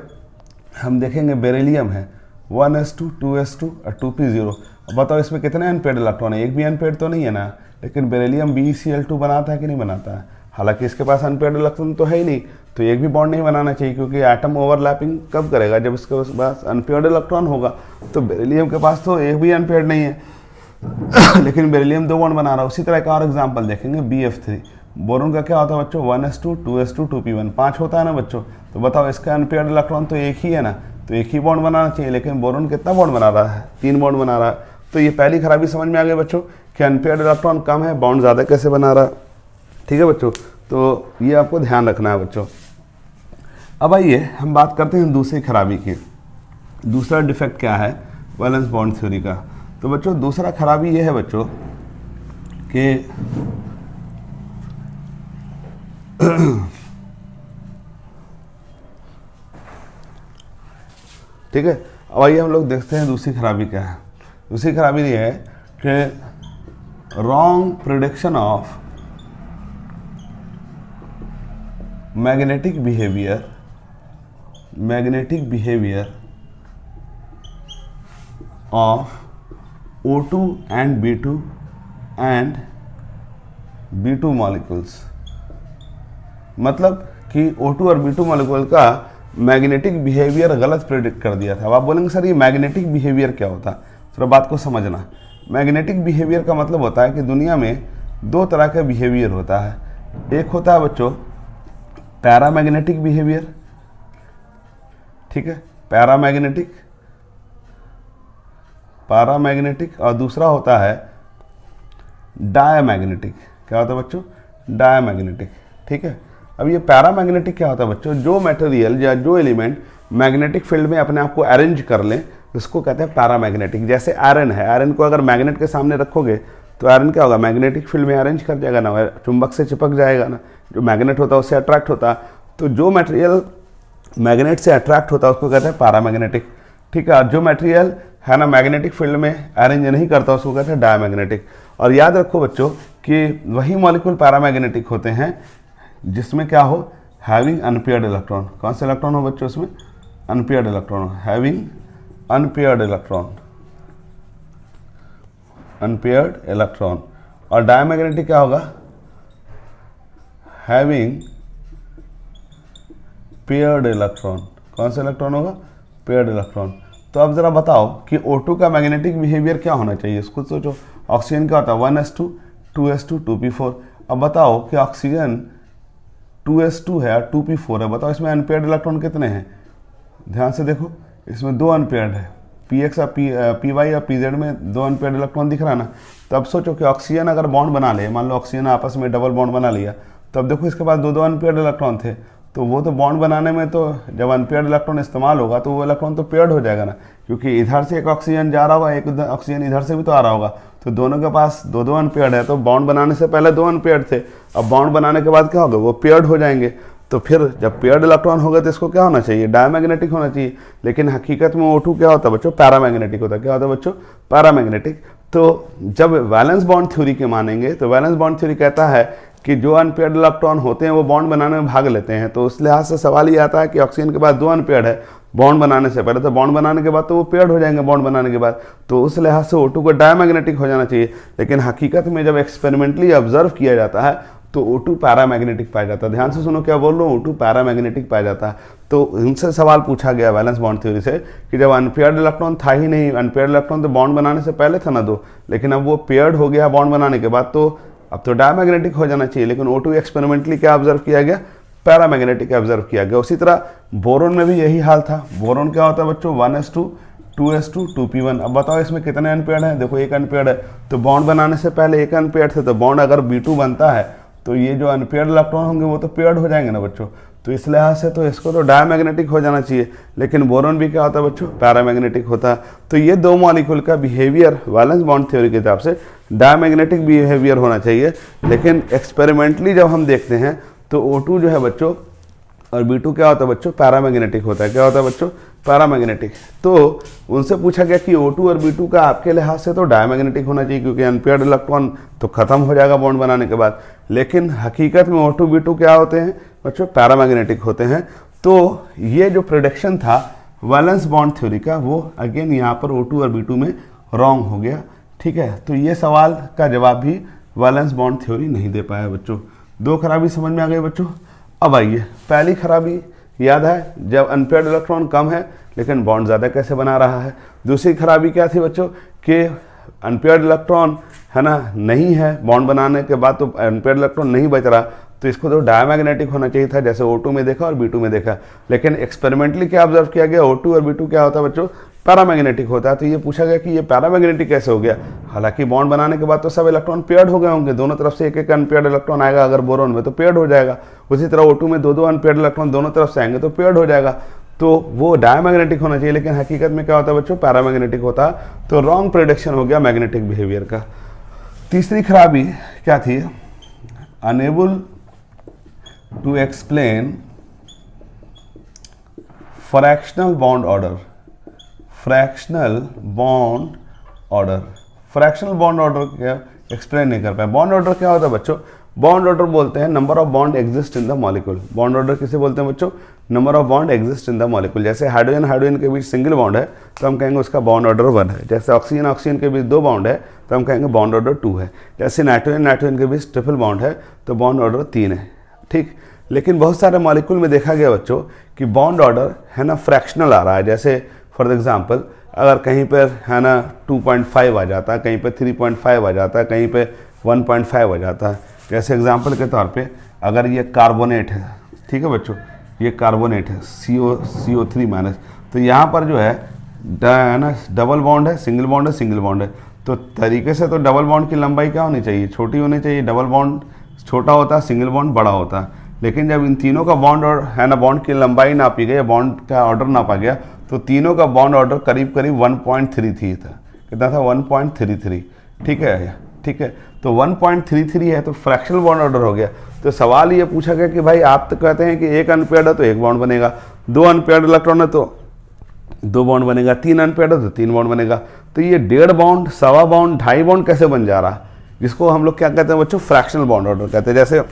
हम देखेंगे बेरिलियम है 1s2 2s2 और 2p0। अब बताओ इसमें कितने अनपेयर्ड इलेक्ट्रॉन है, एक भी अनपेयर्ड तो नहीं है ना, लेकिन बेरिलियम BeCl2 बनाता है कि नहीं बनाता है। हालांकि इसके पास अनपेयर्ड इलेक्ट्रॉन तो है ही नहीं, तो एक भी बॉन्ड नहीं बनाना चाहिए, क्योंकि एटम ओवरलैपिंग कब करेगा, जब इसके पास अनपेयर्ड इलेक्ट्रॉन होगा। तो बेरिलियम के पास तो एक भी अनपेयर्ड नहीं है लेकिन बेरिलियम 2 बॉन्ड बना रहा है। उसी तरह एक और एग्जांपल देखेंगे, BF3। बोरोन का क्या होता है बच्चों, 1s2 2s2 2p1, 5 होता है ना बच्चों। तो बताओ इसका अनपेयर्ड इलेक्ट्रॉन तो एक ही है ना, तो एक ही बॉन्ड बनाना चाहिए, लेकिन बोरोन कितना बॉन्ड बना रहा है, 3 बॉन्ड बना रहा है। तो ये पहली खराबी समझ में आ गई बच्चों कि अनपेयर्ड इलेक्ट्रॉन कम है, बॉन्ड ज़्यादा कैसे बना रहा है। ठीक है बच्चों, तो ये आपको ध्यान रखना है बच्चों। अब आइए हम बात करते हैं दूसरी खराबी की। दूसरा डिफेक्ट क्या है वैलेंस बॉन्ड थ्योरी का। तो बच्चों दूसरा खराबी ये है बच्चों कि ठीक है, अब आइए हम लोग देखते हैं दूसरी खराबी क्या है। दूसरी खराबी ये है कि wrong prediction of magnetic behaviour of O2 and B2 molecules. मतलब कि O2 और B2 मॉलिक्यूल का मैग्नेटिक बिहेवियर गलत प्रेडिक्ट कर दिया था। अब आप बोलेंगे सर ये मैग्नेटिक बिहेवियर क्या होता है, थोड़ा बात को समझना। मैग्नेटिक बिहेवियर का मतलब होता है कि दुनिया में 2 तरह का बिहेवियर होता है। एक होता है बच्चों पैरामैग्नेटिक बिहेवियर, ठीक है, पैरामैग्नेटिक, और दूसरा होता है डायमैग्नेटिक। क्या होता है बच्चों, डायमैग्नेटिक। ठीक है, अब ये पैरामैग्नेटिक क्या होता है बच्चों, जो मटेरियल या जो एलिमेंट मैग्नेटिक फील्ड में अपने आप को अरेंज कर लें उसको कहते हैं पैरामैग्नेटिक। जैसे आयरन है, आयरन को अगर मैग्नेट के सामने रखोगे तो आयरन क्या होगा, मैग्नेटिक फील्ड में अरेंज कर जाएगा ना, चुंबक से चिपक जाएगा ना, जो मैग्नेट होता है उससे अट्रैक्ट होता है। तो जो मटेरियल मैग्नेट से अट्रैक्ट होता है उसको कहते हैं पैरामैग्नेटिक। ठीक है, और जो मटेरियल है ना मैग्नेटिक फील्ड में अरेंज नहीं करता उसको कहते हैं डायमैग्नेटिक। और याद रखो बच्चों कि वही मॉलिक्यूल पैरामैग्नेटिक होते हैं जिसमें क्या हो, हैविंग अनपेयर्ड इलेक्ट्रॉन। कौन से इलेक्ट्रॉन हो बच्चों उसमें, unpaired electron, having unpaired electron. और डायमैग्नेटिक क्या होगा, हैविंग पेयर्ड इलेक्ट्रॉन। कौन सा इलेक्ट्रॉन होगा, पेयर्ड इलेक्ट्रॉन। तो अब जरा बताओ कि O2 का मैग्नेटिक बिहेवियर क्या होना चाहिए, इसको सोचो। ऑक्सीजन का होता है 1s2 2s2 2p4। अब बताओ कि ऑक्सीजन 2s2 है और 2p4 है, बताओ इसमें अनपेयर्ड इलेक्ट्रॉन कितने हैं। ध्यान से देखो, इसमें 2 अनपेयर्ड है, px और py और pz में 2 अनपेयर्ड इलेक्ट्रॉन दिख रहा है ना। तो अब सोचो कि ऑक्सीजन अगर बॉन्ड बना ले, मान लो ऑक्सीजन आपस में डबल बॉन्ड बना लिया, तो अब देखो इसके पास 2 अनपेयर्ड इलेक्ट्रॉन थे। तो वो तो बॉन्ड बनाने में तो जब अनपेयर्ड इलेक्ट्रॉन इस्तेमाल होगा तो वो इलेक्ट्रॉन तो पेयर्ड हो जाएगा ना, क्योंकि इधर से एक ऑक्सीजन जा रहा होगा, एक ऑक्सीजन इधर से भी तो आ रहा होगा। तो दोनों के पास 2 अनपेयर्ड है, तो बॉन्ड बनाने से पहले 2 अनपेयर्ड थे, अब बॉन्ड बनाने के बाद क्या होगा, वो पेयर्ड हो जाएंगे। तो फिर जब पेयर्ड इलेक्ट्रॉन होगा तो इसको क्या होना चाहिए, डायमैग्नेटिक होना चाहिए। लेकिन हकीकत में O2 क्या होता है बच्चों, पैरामैग्नेटिक होता है। क्या होता है बच्चों, पैरामैग्नेटिक। तो जब वैलेंस बॉन्ड थ्योरी के मानेंगे तो वैलेंस बॉन्ड थ्योरी कहता है कि जो अनपेयर्ड इलेक्ट्रॉन होते हैं वो बॉन्ड बनाने में भाग लेते हैं। तो उस लिहाज से सवाल ये आता है कि ऑक्सीजन के पास 2 अनपेयर्ड है बॉन्ड बनाने से पहले, तो बॉन्ड बनाने के बाद तो वो पेयर्ड हो जाएंगे बॉन्ड बनाने के बाद। तो उस लिहाज से O2 को डायमैग्नेटिक हो जाना चाहिए। लेकिन हकीकत में जब एक्सपेरिमेंटली ऑब्जर्व किया जाता है तो O2 पैरामैग्नेटिक पाया जाता है। ध्यान से सुनो क्या बोल रहा हूँ, O2 पैरामैग्नेटिक पाया जाता है। तो इनसे सवाल पूछा गया वैलेंस बॉन्ड थ्योरी से कि जब अनपेयर्ड इलेक्ट्रॉन था ही नहीं, अनपेयर्ड इलेक्ट्रॉन तो बॉन्ड बनाने से पहले था ना 2, लेकिन अब वो पेयर्ड हो गया बॉन्ड बनाने के बाद, तो अब तो डायमैग्नेटिक हो जाना चाहिए। लेकिन O2 एक्सपेरिमेंटली क्या ऑब्जर्व किया गया, पैरामैग्नेटिक ऑब्जर्व किया गया। उसी तरह बोरोन में भी यही हाल था। बोरोन क्या होता है बच्चों, 1s2 2s2 2p1। अब बताओ इसमें कितने अनपेयर्ड हैं, देखो 1 अनपेयर्ड है। तो बॉन्ड बनाने से पहले 1 अनपेयर्ड थे, तो बॉन्ड अगर B2 बनता है तो ये जो अनपेयर्ड इलेक्ट्रॉन होंगे वो तो पेयर्ड हो जाएंगे ना बच्चों। तो इस लिहाज से तो इसको तो डायमैग्नेटिक हो जाना चाहिए। लेकिन बोरोन भी क्या होता है बच्चों, पैरामैग्नेटिक होता है। तो ये 2 मॉलिक्यूल का बिहेवियर वैलेंस बॉन्ड थ्योरी के हिसाब से डायमैग्नेटिक बिहेवियर होना चाहिए। लेकिन एक्सपेरिमेंटली जब हम देखते हैं तो O2 जो है बच्चों और B2 क्या होता है बच्चों, पैरामैग्नेटिक होता है। क्या होता है बच्चों, पैरामैग्नेटिक। तो उनसे पूछा गया कि O2 और B2 का आपके लिहाज से तो डायमैग्नेटिक होना चाहिए, क्योंकि अनपेयर्ड इलेक्ट्रॉन तो खत्म हो जाएगा बॉन्ड बनाने के बाद। लेकिन हकीकत में O2 B2 क्या होते हैं बच्चों, पैरामैग्नेटिक होते हैं। तो ये जो प्रेडिक्शन था वैलेंस बॉन्ड थ्योरी का, वो अगेन यहाँ पर O2 और B2 में रॉन्ग हो गया। ठीक है, तो ये सवाल का जवाब भी वैलेंस बॉन्ड थ्योरी नहीं दे पाया बच्चों। 2 खराबी समझ में आ गई बच्चों। अब आइए, पहली खराबी याद है, जब अनपेयर्ड इलेक्ट्रॉन कम है लेकिन बॉन्ड ज़्यादा कैसे बना रहा है। दूसरी खराबी क्या थी बच्चों कि अनपेयर्ड इलेक्ट्रॉन है ना नहीं है, बॉन्ड बनाने के बाद तो अनपेयर्ड इलेक्ट्रॉन नहीं बच रहा, तो इसको तो डायमैग्नेटिक होना चाहिए था, जैसे O2 में देखा और B2 में देखा। लेकिन एक्सपेरिमेंटली क्या ऑब्जर्व किया गया, O2 और B2 क्या होता है बच्चों, पैरामैग्नेटिक होता है। तो ये पूछा गया कि ये पैरामैग्नेटिक कैसे हो गया। हालांकि बॉन्ड बनाने के बाद तो सब इलेक्ट्रॉन पेयर्ड हो गए होंगे, दोनों तरफ से एक एक अनपेयर्ड इलेक्ट्रॉन आएगा, अगर बोरोन में तो पेयर्ड हो जाएगा। उसी तरह O2 में दो दो अनपेयर्ड इलेक्ट्रॉन दोनों तरफ से आएंगे तो पेयर्ड हो जाएगा, तो वो डायमैग्नेटिक होना चाहिए, लेकिन हकीकत में क्या होता है बच्चों, पैरामैग्नेटिक होता है। तो रॉन्ग प्रेडिक्शन हो गया मैग्नेटिक बिहेवियर का। तीसरी खराबी क्या थी, unable to explain fractional bond order. Fractional bond order, fractional bond order क्या एक्सप्लेन नहीं कर पाए। बॉन्ड ऑर्डर क्या होता है बच्चों, बॉन्ड ऑर्डर बोलते हैं number of bond exist in the molecule. Bond order किसे बोलते हैं बच्चों, number of bond exist in the molecule. जैसे हाइड्रोजन हाइड्रोजन के बीच सिंगल बॉन्ड है तो हम कहेंगे उसका बॉन्ड ऑर्डर 1 है। जैसे ऑक्सीजन ऑक्सीजन के बीच 2 बॉन्ड है तो हम कहेंगे बॉन्ड ऑर्डर 2 है। जैसे नाइट्रोजन नाइट्रोजन के बीच ट्रिपल बॉन्ड है तो बॉन्ड ऑर्डर 3 है, ठीक। लेकिन बहुत सारे मॉलिक्यूल में देखा गया बच्चों कि बॉन्ड ऑर्डर है ना फ्रैक्शनल आ रहा है। जैसे फॉर एग्जांपल अगर कहीं पर है ना 2.5 आ जाता है, कहीं पे 3.5 आ जाता है, कहीं पे 1.5 आ जाता है। जैसे एग्जांपल के तौर पे अगर ये कार्बोनेट है, ठीक है बच्चों, ये कार्बोनेट है CO3 माइनस, तो यहाँ पर जो है ना डबल बॉन्ड है, सिंगल बॉन्ड है, सिंगल बॉन्ड है। तो तरीके से तो डबल बॉन्ड की लंबाई क्या होनी चाहिए, छोटी होनी चाहिए। डबल बॉन्ड छोटा होता है, सिंगल बॉन्ड बड़ा होता है। लेकिन जब इन तीनों का बॉन्ड और है ना बॉन्ड की लंबाई नापी गई, बॉन्ड का ऑर्डर नापा गया, तो तीनों का बॉन्ड ऑर्डर करीब करीब 1.33 था। कितना था, 1.33, ठीक है, ठीक है। तो 1.33 है तो फ्रैक्शनल बॉन्ड ऑर्डर हो गया। तो सवाल ये पूछा गया कि भाई आप तो कहते हैं कि एक अनपेयर्ड है तो एक बॉन्ड बनेगा, 2 अनपेयर्ड इलेक्ट्रॉन है तो 2 बॉन्ड बनेगा, 3 अनपेयर्ड है तो 3 बॉन्ड बनेगा। तो ये 1.5 बॉन्ड, 1.25 बॉन्ड, 2.5 बॉन्ड कैसे बन जा रहा, जिसको हम लोग क्या कहते हैं बच्चों, फ्रैक्शनल बॉन्ड ऑर्डर कहते हैं। जैसे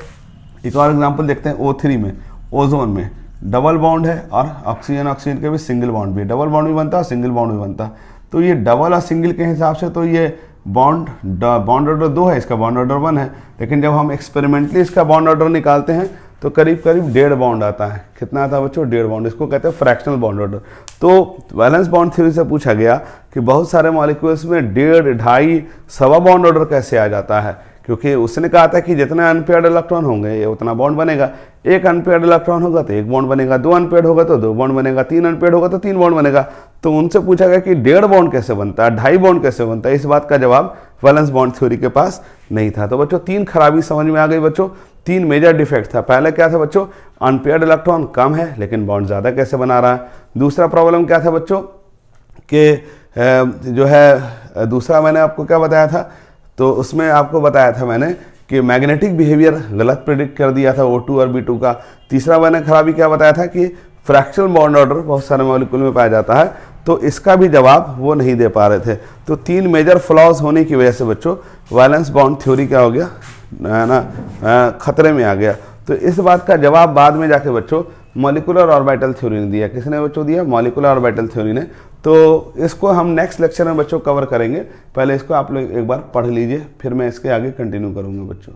एक और एग्जांपल देखते हैं, O3 में, ओजोन में डबल बॉन्ड है और ऑक्सीजन ऑक्सीजन के भी सिंगल बॉन्ड भी है, डबल बॉन्ड भी बनता है, सिंगल बॉन्ड भी बनता है। तो ये डबल और सिंगल के हिसाब से तो ये बॉन्ड ऑर्डर 2 है, इसका बॉन्ड ऑर्डर 1 है। लेकिन जब हम एक्सपेरिमेंटली इसका बॉन्ड ऑर्डर निकालते हैं तो करीब करीब 1.5 बॉन्ड आता है। कितना आता है बच्चों, 1.5 बॉन्ड। इसको कहते हैं फ्रैक्शनल बॉन्ड ऑर्डर। तो वैलेंस बॉन्ड थ्योरी से पूछा गया कि बहुत सारे मॉलिक्यूल्स में 1.5, 2.5, 1.25 बॉन्ड ऑर्डर कैसे आ जाता है, क्योंकि उसने कहा था कि जितने अनपेयर्ड इलेक्ट्रॉन होंगे ये उतना बॉन्ड बनेगा। एक अनपेयर्ड इलेक्ट्रॉन होगा तो एक बॉन्ड बनेगा, 2 अनपेयर्ड होगा तो 2 बॉन्ड बनेगा, 3 अनपेयर्ड होगा तो 3 बॉन्ड बनेगा। तो उनसे पूछा गया कि 1.5 बॉन्ड कैसे बनता है, 2.5 बॉन्ड कैसे बनता है। इस बात का जवाब वैलेंस बॉन्ड थ्योरी के पास नहीं था। तो बच्चों 3 खराबी समझ में आ गई बच्चों, 3 मेजर डिफेक्ट था। पहले क्या था बच्चों, अनपेयर्ड इलेक्ट्रॉन कम है लेकिन बॉन्ड ज़्यादा कैसे बना रहा है। दूसरा प्रॉब्लम क्या था बच्चों कि जो है दूसरा मैंने आपको क्या बताया था, तो उसमें आपको बताया था मैंने कि मैग्नेटिक बिहेवियर गलत प्रेडिक्ट कर दिया था O2 और B2 का। तीसरा मैंने खराबी क्या बताया था कि फ्रैक्शनल बॉन्ड ऑर्डर बहुत सारे मॉलिक्यूल में पाया जाता है, तो इसका भी जवाब वो नहीं दे पा रहे थे। तो 3 मेजर फ्लॉज होने की वजह से बच्चों वैलेंस बॉन्ड थ्योरी क्या हो गया ना, खतरे में आ गया। तो इस बात का जवाब बाद में जाके बच्चों मॉलिक्यूलर ऑर्बिटल थ्योरी ने दिया। किसने बच्चों दिया, मॉलिक्यूलर ऑर्बिटल थ्योरी ने। तो इसको हम नेक्स्ट लेक्चर में बच्चों कवर करेंगे। पहले इसको आप लोग एक बार पढ़ लीजिए, फिर मैं इसके आगे कंटिन्यू करूँगा बच्चों।